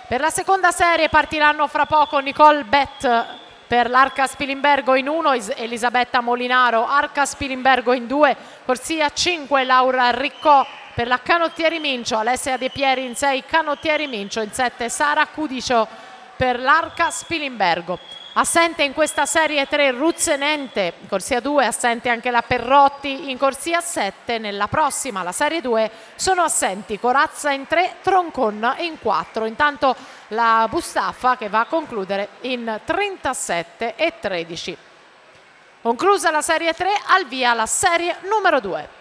Per la seconda serie partiranno fra poco Nicole Bett per l'Arca Spilimbergo in 1, Elisabetta Molinaro Arca Spilimbergo in 2, corsia 5 Laura Riccò per la Canottieri Mincio, Alessia De Pieri in 6 Canottieri Mincio, in 7 Sara Cudicio per l'Arca Spilimbergo. Assente in questa serie 3 Ruzzenente, corsia 2, assente anche la Perrotti in corsia 7, nella prossima, la serie 2, sono assenti Corazza in 3, Troncon in 4, intanto la Bustaffa che va a concludere in 37 e 13. Conclusa la serie 3, al via la serie numero 2.